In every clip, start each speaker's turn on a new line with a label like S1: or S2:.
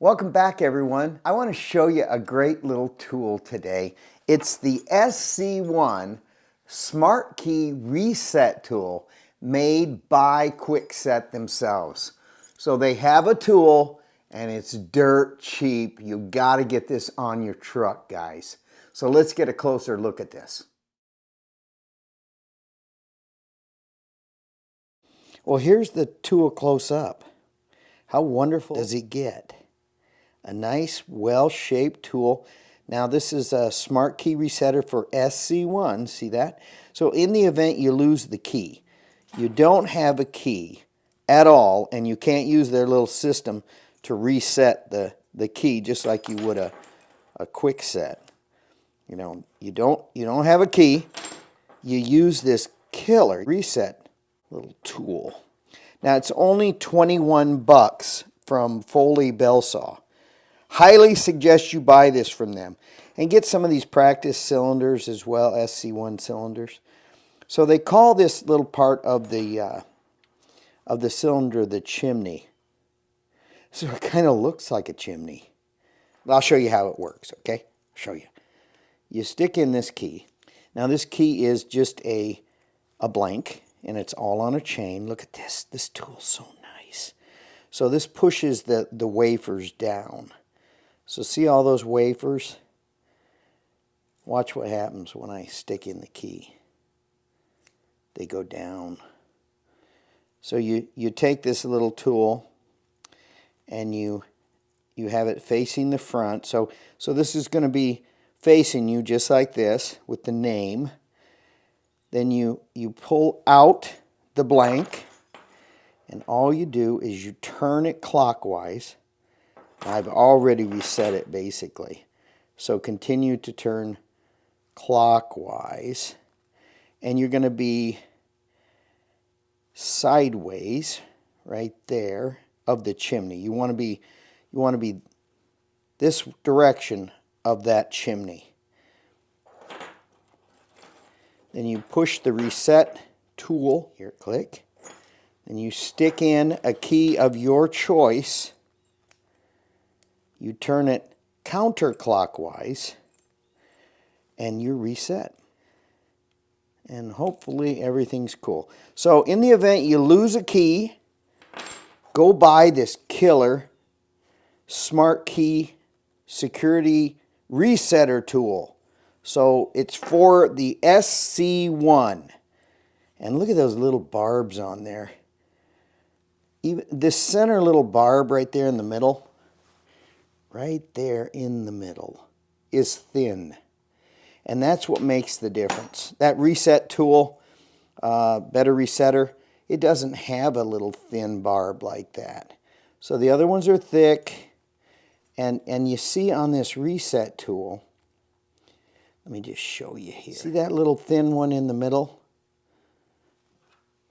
S1: Welcome back, everyone. I want to show you a great little tool today. It's the SC1 Smart Key Reset Tool made by Kwikset themselves. So they have a tool and it's dirt cheap. You got to get this on your truck, guys. So let's get a closer look at this. Well, here's the tool close up. How wonderful does it get? A nice, well-shaped tool. Now, this is a smart key resetter for SC1. See that? So in the event you lose the key, you don't have a key at all, and you can't use their little system to reset the key just like you would a Kwikset. You know, you don't have a key. You use this killer reset little tool. Now, it's only 21 bucks from Foley Bell Saw. Highly suggest you buy this from them and get some of these practice cylinders as well, SC1 cylinders. So they call this little part of the cylinder the chimney. So it kind of looks like a chimney. I'll show you how it works, okay? I'll show you. You stick in this key. Now this key is just a blank and it's all on a chain. Look at this. This tool's so nice. So this pushes the wafers down. So see all those wafers? Watch what happens when I stick in the key. They go down. So you take this little tool and you have it facing the front. So this is going to be facing you just like this with the name. Then you pull out the blank and all you do is you turn it clockwise. I've already reset it basically. So continue to turn clockwise and you're going to be sideways right there of the chimney. You want to be this direction of that chimney. Then you push the reset tool, here click, and you stick in a key of your choice. You turn it counterclockwise and you reset. And hopefully everything's cool. So in the event you lose a key, go buy this killer Smart Key Security Resetter tool. So it's for the SC1. And look at those little barbs on there. Even this center little barb right there in the middle, right there in the middle, is thin. And that's what makes the difference. That reset tool, Better Resetter, it doesn't have a little thin barb like that. So the other ones are thick. And you see on this reset tool, let me just show you here. See that little thin one in the middle?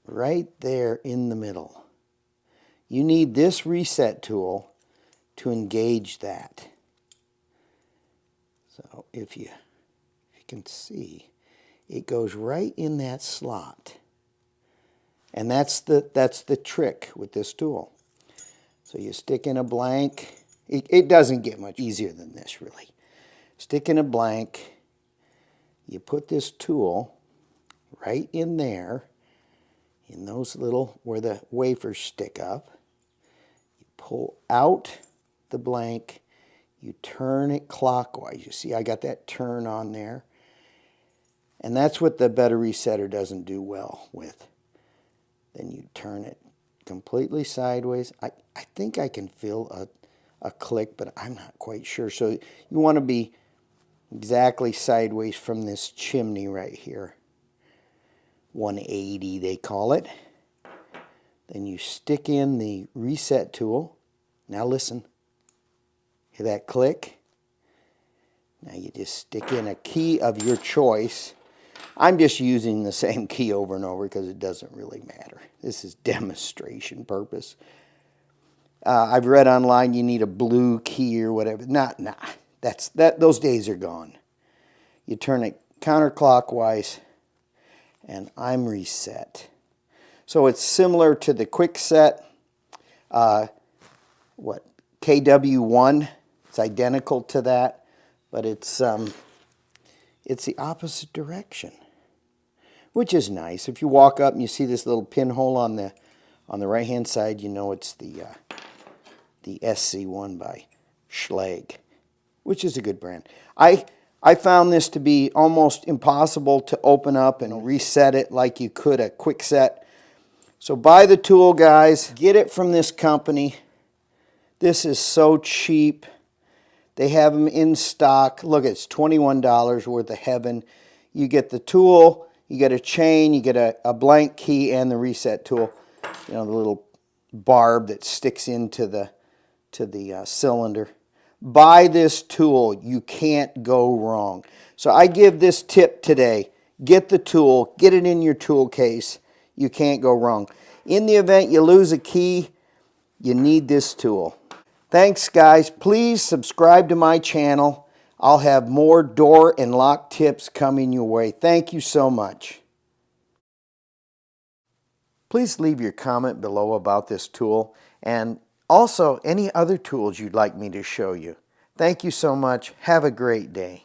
S1: Right there in the middle. You need this reset tool to engage that. So if you can see, it goes right in that slot. And that's the trick with this tool. So you stick in a blank. It doesn't get much easier than this, really. Stick in a blank. You put this tool right in there, in those little, where the wafers stick up. You pull out the blank. You turn it clockwise. You see I got that turn on there. And that's what the Better Resetter doesn't do well with. Then you turn it completely sideways. I think I can feel a click, but I'm not quite sure. So you want to be exactly sideways from this chimney right here. 180 they call it. Then you stick in the reset tool. Now listen. Hear that click? Now you just stick in a key of your choice. I'm just using the same key over and over because it doesn't really matter. This is demonstration purpose. I've read online you need a blue key or whatever. Nah. Those days are gone. You turn it counterclockwise and I'm reset. So it's similar to the Kwikset KW1. It's identical to that, but it's the opposite direction, which is nice. If you walk up and you see this little pinhole on the right hand side, you know it's the SC1 by Schlage, which is a good brand. I found this to be almost impossible to open up and reset it like you could a quick set. So buy the tool, guys. Get it from this company. This is so cheap. They have them in stock. Look, it's $21 worth of heaven. You get the tool, you get a chain, you get a blank key and the reset tool. You know, the little barb that sticks into the cylinder. Buy this tool. You can't go wrong. So I give this tip today. Get the tool. Get it in your tool case. You can't go wrong. In the event you lose a key, you need this tool. Thanks, guys. Please subscribe to my channel. I'll have more door and lock tips coming your way. Thank you so much. Please leave your comment below about this tool and also any other tools you'd like me to show you. Thank you so much. Have a great day.